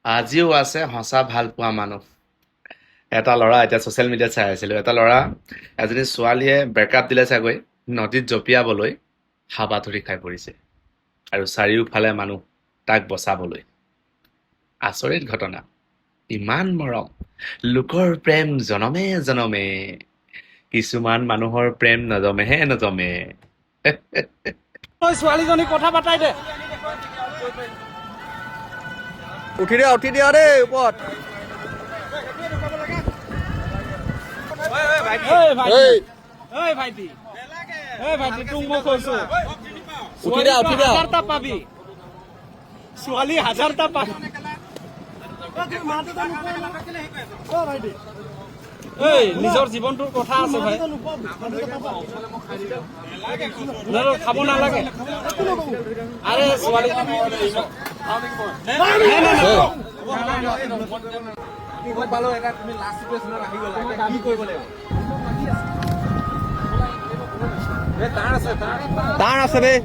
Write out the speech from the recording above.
আজিও আছে সঁচা ভাল পোৱা মানুহ। এটা ল'ৰা এতিয়া ছ'চিয়েল মিডিয়াত চাই আছিলোঁ। এটা ল'ৰা এজনী ছোৱালীয়ে ব্ৰেকআপ দিলে চাগৈ, নদীত জঁপিয়াবলৈ হাবাথুৰি খাই পৰিছে আৰু চাৰিওফালে মানুহ তাক বচাবলৈ। আচৰিত ঘটনা। ইমান মৰম, লোকৰ প্ৰেম জনমে জনমে। কিছুমান মানুহৰ প্ৰেম নজমেহে নজমে। ছোৱালীজনী কথা পাতাই দে। উঠি দিয়া দেই ওপৰত। ভাইটি তোক মই কৈছো উঠি দিয়া। হাজাৰটা পাবি, ছোৱালী হাজাৰটা পাবি। নিজৰ জীৱনটোৰ কথা আছে ভাই, খাব নালাগে। আৰে ছোৱালী তাৰ আছে দেই।